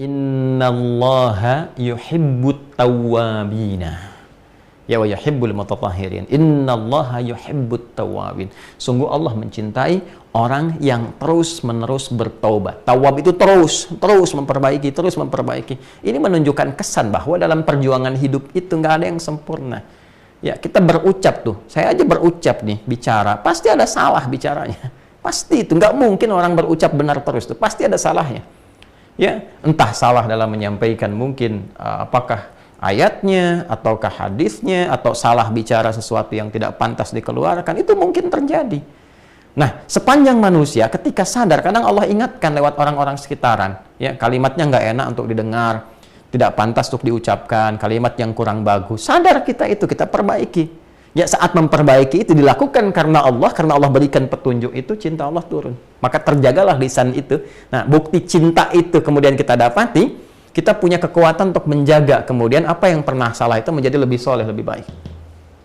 Innallaha yuhibbut tawwabina. Ya wa yuhibbul mutatahhirin. Innallaha yuhibbut tawwabin. Sungguh Allah mencintai orang yang terus-menerus bertaubat. Tawab itu terus memperbaiki. Ini menunjukkan kesan bahwa dalam perjuangan hidup itu nggak ada yang sempurna. Ya, kita berucap tuh. Saya aja berucap nih, bicara. Pasti ada salah bicaranya. Pasti itu. Nggak mungkin orang berucap benar terus tuh. Pasti ada salahnya. Ya, entah salah dalam menyampaikan mungkin apakah ayatnya, ataukah hadisnya, atau salah bicara sesuatu yang tidak pantas dikeluarkan, itu mungkin terjadi. Nah, sepanjang manusia ketika sadar, kadang Allah ingatkan lewat orang-orang sekitaran, ya, kalimatnya nggak enak untuk didengar, tidak pantas untuk diucapkan, kalimat yang kurang bagus. Sadar kita itu, kita perbaiki. Ya, saat memperbaiki itu dilakukan karena Allah berikan petunjuk itu, cinta Allah turun. Maka terjagalah lisan itu. Nah, bukti cinta itu kemudian kita dapati, kita punya kekuatan untuk menjaga kemudian apa yang pernah salah itu menjadi lebih soleh, lebih baik.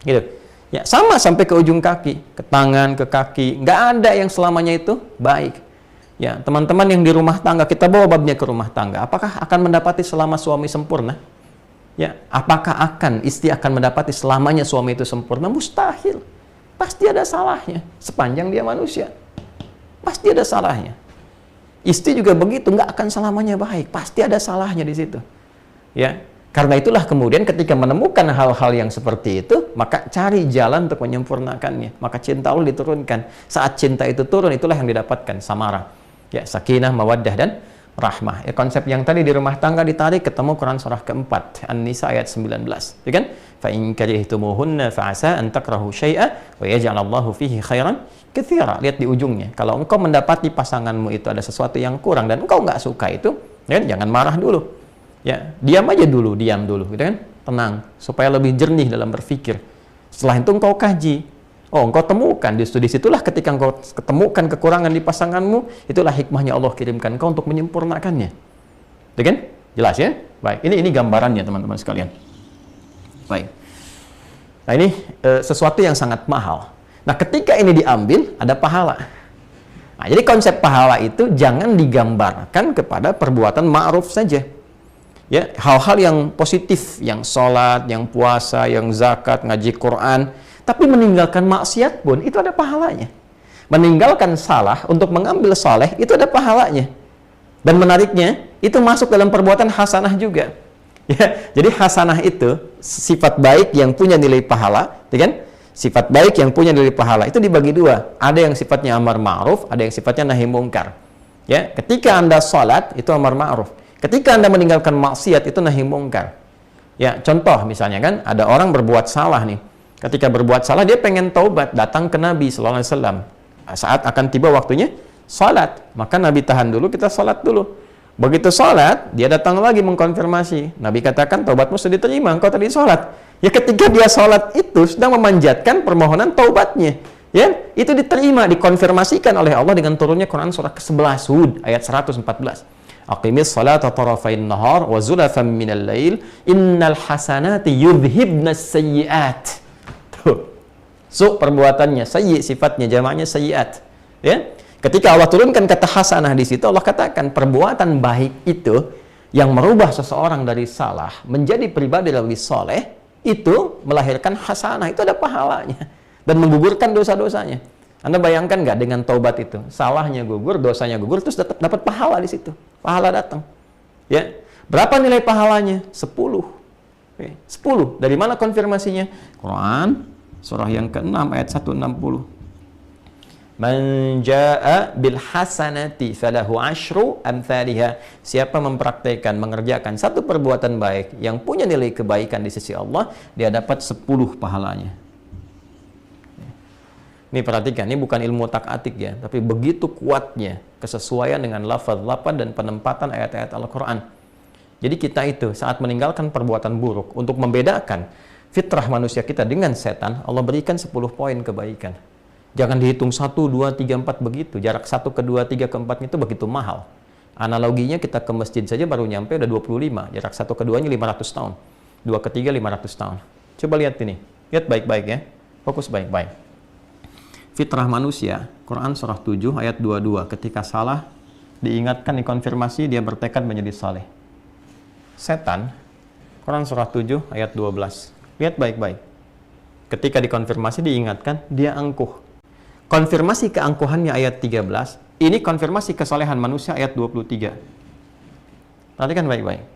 Gitu. Ya, sama sampai ke ujung kaki, ke tangan, ke kaki. Nggak ada yang selamanya itu baik. Ya, teman-teman yang di rumah tangga, kita bawa babnya ke rumah tangga. Apakah akan mendapati selama suami sempurna? Ya, apakah istri akan mendapati selamanya suami itu sempurna? Mustahil. Pasti ada salahnya. Sepanjang dia manusia, pasti ada salahnya. Istri juga begitu, nggak akan selamanya baik. Pasti ada salahnya di situ. Ya, karena itulah kemudian ketika menemukan hal-hal yang seperti itu, maka cari jalan untuk menyempurnakannya. Maka cinta Allah diturunkan. Saat cinta itu turun, itulah yang didapatkan samara. Ya, sakinah, mawaddah, dan rahmah. Ya, konsep yang tadi di rumah tangga ditarik ketemu Quran surah keempat, An-Nisa ayat 19. Ya kan? Fa in karihtumuhunna fa asa an takrahu syai'a wa yaj'alallahu fihi khairan katsira. Lihat di ujungnya. Kalau engkau mendapati pasanganmu itu ada sesuatu yang kurang dan engkau nggak suka itu, ya kan? Jangan marah dulu. Ya, diam dulu, gitu kan? Tenang, supaya lebih jernih dalam berpikir. Setelah itu engkau kaji. Oh, engkau temukan, disitulah ketika engkau ketemukan kekurangan di pasanganmu, itulah hikmahnya Allah kirimkan engkau untuk menyempurnakannya. Ya kan? Jelas ya? Baik, ini gambarannya teman-teman sekalian. Baik. Nah, ini sesuatu yang sangat mahal. Nah, ketika ini diambil, ada pahala. Nah, jadi konsep pahala itu jangan digambarkan kepada perbuatan ma'ruf saja. Ya, hal-hal yang positif, yang sholat, yang puasa, yang zakat, ngaji Quran, tapi meninggalkan maksiat pun itu ada pahalanya. Meninggalkan salah untuk mengambil soleh itu ada pahalanya. Dan menariknya, itu masuk dalam perbuatan hasanah juga. Ya, jadi hasanah itu sifat baik yang punya nilai pahala, ya kan? Sifat baik yang punya nilai pahala itu dibagi dua. Ada yang sifatnya amar ma'ruf, ada yang sifatnya nahi mungkar. Ya, ketika Anda sholat itu amar ma'ruf. Ketika Anda meninggalkan maksiat itu nahi mungkar. Ya, contoh misalnya kan, ada orang berbuat salah nih. Ketika berbuat salah dia pengen taubat, datang ke Nabi sallallahu alaihi wasallam. Saat akan tiba waktunya salat, maka Nabi tahan dulu, kita salat dulu. Begitu salat, dia datang lagi mengkonfirmasi. Nabi katakan taubatmu sudah diterima, engkau tadi salat. Ya, ketika dia salat itu sedang memanjatkan permohonan taubatnya. Ya, itu diterima, dikonfirmasikan oleh Allah dengan turunnya Quran surah ke-11 Hud ayat 114. Aqimis salata tarafain nahar wa zulafan minal lail innal hasanati yudhibnas sayyi'at. So, perbuatannya sayyi, sifatnya jamaknya sayyiat. Ya, ketika Allah turunkan kata hasanah di situ, Allah katakan perbuatan baik itu yang merubah seseorang dari salah menjadi pribadi lebih soleh, itu melahirkan hasanah, itu ada pahalanya dan menggugurkan dosa-dosanya. Anda bayangkan nggak dengan taubat itu, salahnya gugur, dosanya gugur, terus dapat pahala di situ, pahala datang. Ya, berapa nilai pahalanya? 10. Oke, 10. Dari mana konfirmasinya? Quran surah yang ke-6 ayat 160. Man jaa'a bil hasanati falahu asyru amsalihha. Siapa mempraktikkan, mengerjakan satu perbuatan baik yang punya nilai kebaikan di sisi Allah, dia dapat 10 pahalanya. Ini perhatikan, ini bukan ilmu tak-atik ya, tapi begitu kuatnya kesesuaian dengan lafaz-lafaz dan penempatan ayat-ayat Al-Qur'an. Jadi kita itu saat meninggalkan perbuatan buruk, untuk membedakan fitrah manusia kita dengan setan, Allah berikan 10 poin kebaikan. Jangan dihitung 1, 2, 3, 4 begitu. Jarak 1 ke 2, 3 ke 4 itu begitu mahal. Analoginya kita ke masjid saja baru nyampe udah 25. Jarak 1 ke 2-nya 500 tahun. 2 ke 3, 500 tahun. Coba lihat ini. Lihat baik-baik ya. Fokus baik-baik. Fitrah manusia, Quran surah 7 ayat 22. Ketika salah, diingatkan, dikonfirmasi, dia bertekad menjadi saleh. setan, Quran surah 7 ayat 12. Lihat baik-baik. Ketika dikonfirmasi diingatkan, dia angkuh. Konfirmasi keangkuhannya ayat 13, ini konfirmasi kesalehan manusia ayat 23. Perhatikan baik-baik.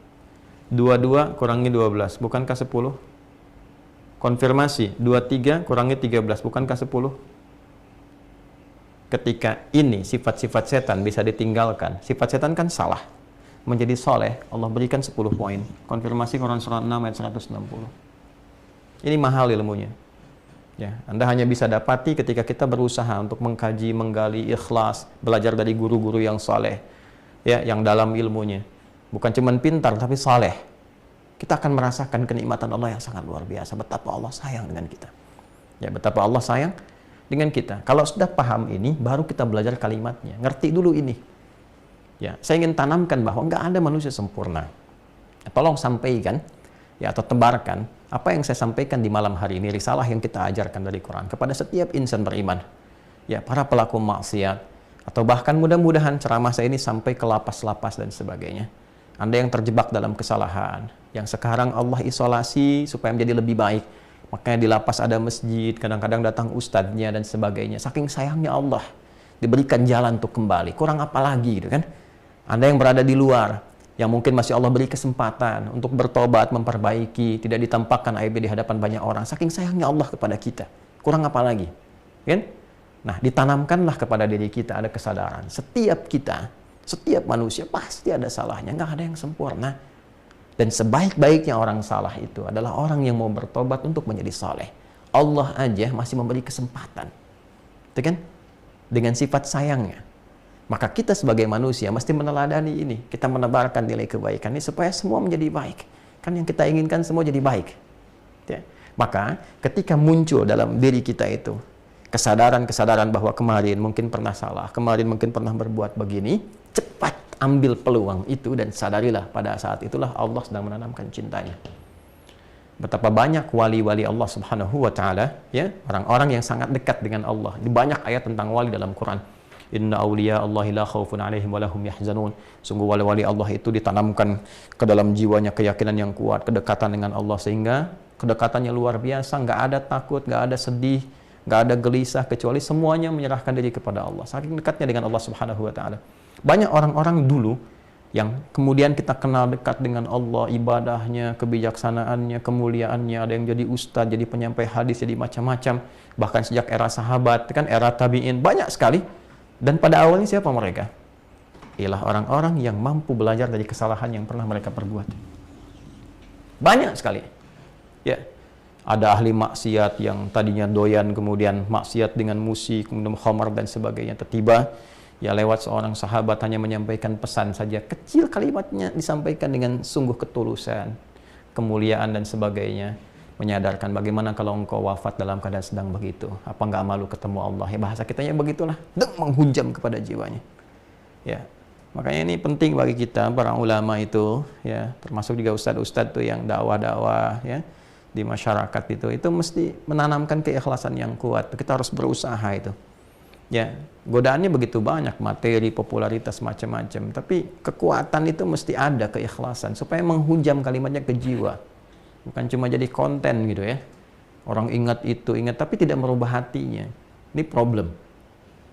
22 kurangi 12, bukankah 10? Konfirmasi, 23 kurangi 13, bukankah 10? Ketika ini sifat-sifat setan bisa ditinggalkan, sifat setan kan salah, menjadi soleh, Allah berikan 10 poin. Konfirmasi Quran surah 6 ayat 160. Ini mahal ilmunya. Ya, Anda hanya bisa dapati ketika kita berusaha untuk mengkaji, menggali, ikhlas, belajar dari guru-guru yang soleh, ya, yang dalam ilmunya. Bukan cuma pintar, tapi soleh. Kita akan merasakan kenikmatan Allah yang sangat luar biasa. Betapa Allah sayang dengan kita. Ya, betapa Allah sayang dengan kita. Kalau sudah paham ini, baru kita belajar kalimatnya. Ngerti dulu ini. Ya, saya ingin tanamkan bahwa nggak ada manusia sempurna. Tolong sampaikan, ya, atau tebarkan apa yang saya sampaikan di malam hari ini, risalah yang kita ajarkan dari Quran kepada setiap insan beriman, ya, para pelaku maksiat, atau bahkan mudah-mudahan ceramah saya ini sampai ke lapas-lapas dan sebagainya. Anda yang terjebak dalam kesalahan, yang sekarang Allah isolasi supaya menjadi lebih baik, makanya di lapas ada masjid, kadang-kadang datang ustadznya dan sebagainya. Saking sayangnya Allah diberikan jalan untuk kembali, kurang apa lagi gitu kan. Anda yang berada di luar, yang mungkin masih Allah beri kesempatan untuk bertobat, memperbaiki, tidak ditampakkan aibnya di hadapan banyak orang. Saking sayangnya Allah kepada kita. Kurang apa lagi? Kan? Nah, ditanamkanlah kepada diri kita ada kesadaran. Setiap kita, setiap manusia pasti ada salahnya. Nggak ada yang sempurna. Dan sebaik-baiknya orang salah itu adalah orang yang mau bertobat untuk menjadi saleh. Allah aja masih memberi kesempatan. Itu kan? Dengan sifat sayangnya. Maka kita sebagai manusia mesti meneladani ini. Kita menebarkan nilai kebaikan ini supaya semua menjadi baik. Kan yang kita inginkan semua jadi baik. Ya. Maka ketika muncul dalam diri kita itu kesadaran-kesadaran bahwa kemarin mungkin pernah salah, kemarin mungkin pernah berbuat begini, cepat ambil peluang itu dan sadarilah pada saat itulah Allah sedang menanamkan cintanya. Betapa banyak wali-wali Allah Subhanahu wa taala, ya, orang-orang yang sangat dekat dengan Allah. Di banyak ayat tentang wali dalam Quran. Inna awliya Allahi la khawfun alaihim wa lahum yahzanun. Sungguh wali-wali Allah itu ditanamkan ke dalam jiwanya keyakinan yang kuat, kedekatan dengan Allah, sehingga kedekatannya luar biasa, nggak ada takut, nggak ada sedih, nggak ada gelisah, kecuali semuanya menyerahkan diri kepada Allah. Saking dekatnya dengan Allah Subhanahu wa taala. Banyak orang-orang dulu yang kemudian kita kenal dekat dengan Allah, ibadahnya, kebijaksanaannya, kemuliaannya, ada yang jadi ustadz, jadi penyampai hadis, jadi macam-macam, bahkan sejak era sahabat, kan era tabi'in, banyak sekali. Dan pada awalnya siapa mereka? Ialah orang-orang yang mampu belajar dari kesalahan yang pernah mereka perbuat. Banyak sekali. Ya. Ada ahli maksiat yang tadinya doyan, kemudian maksiat dengan musik, kemudian khamar dan sebagainya. Tiba-tiba ya lewat seorang sahabat hanya menyampaikan pesan saja, kecil kalimatnya disampaikan dengan sungguh ketulusan, kemuliaan dan sebagainya. Menyadarkan bagaimana kalau engkau wafat dalam keadaan sedang begitu, apa nggak malu ketemu Allah? Ya bahasa kitanya begitulah, menghujam kepada jiwanya. Ya, makanya ini penting bagi kita para ulama itu, ya, termasuk juga ustadz-ustadz tuh yang dakwah-dakwah, ya, di masyarakat itu mesti menanamkan keikhlasan yang kuat. Kita harus berusaha itu. Ya, godaannya begitu banyak, materi, popularitas macam-macam, tapi kekuatan itu mesti ada keikhlasan supaya menghujam kalimatnya ke jiwa. Bukan cuma jadi konten gitu ya. Orang ingat itu, ingat, tapi tidak merubah hatinya. Ini problem.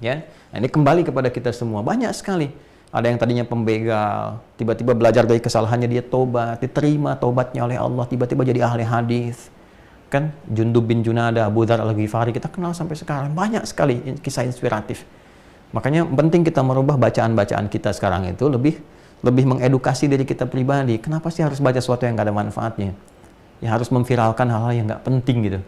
Ya. Nah, ini kembali kepada kita semua. Banyak sekali. Ada yang tadinya pembegal, tiba-tiba belajar dari kesalahannya, dia tobat, diterima tobatnya oleh Allah, tiba-tiba jadi ahli hadis. Kan Jundub bin Junada, Abu Dzar Al-Ghifari, kita kenal sampai sekarang. Banyak sekali kisah inspiratif. Makanya penting kita merubah bacaan-bacaan kita sekarang itu lebih mengedukasi diri kita pribadi. Kenapa sih harus baca sesuatu yang nggak ada manfaatnya? Ya harus memviralkan hal-hal yang nggak penting gitu.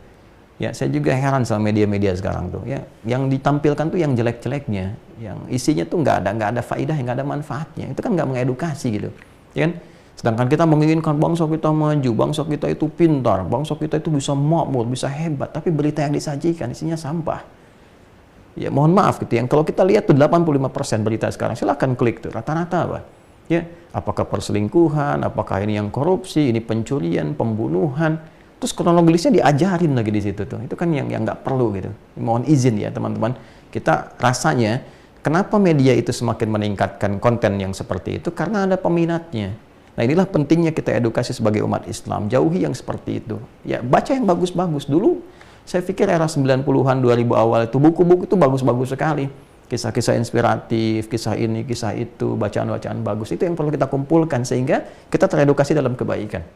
Ya saya juga heran sama media-media sekarang tuh. Ya yang ditampilkan tuh yang jelek-jeleknya, yang isinya tuh nggak ada faidah, nggak ada manfaatnya. Itu kan nggak mengedukasi gitu, ya kan? Sedangkan kita menginginkan bangsa kita maju, bangsa kita itu pintar, bangsa kita itu bisa makmur, bisa hebat. Tapi berita yang disajikan isinya sampah. Ya mohon maaf gitu. Yang kalau kita lihat tuh 85% berita sekarang, silahkan klik tuh rata-rata apa? Ya, apakah perselingkuhan, apakah ini yang korupsi, ini pencurian, pembunuhan, terus kronologisnya diajarin lagi di situ tuh. Itu kan yang nggak perlu gitu. Mohon izin ya teman-teman, kita rasanya kenapa media itu semakin meningkatkan konten yang seperti itu karena ada peminatnya. Nah, inilah pentingnya kita edukasi sebagai umat Islam. Jauhi yang seperti itu. Ya, baca yang bagus-bagus. Dulu saya pikir era 90-an, 2000 awal itu buku-buku itu bagus-bagus sekali. Kisah-kisah inspiratif, kisah ini, kisah itu, bacaan-bacaan bagus. Itu yang perlu kita kumpulkan sehingga kita teredukasi dalam kebaikan.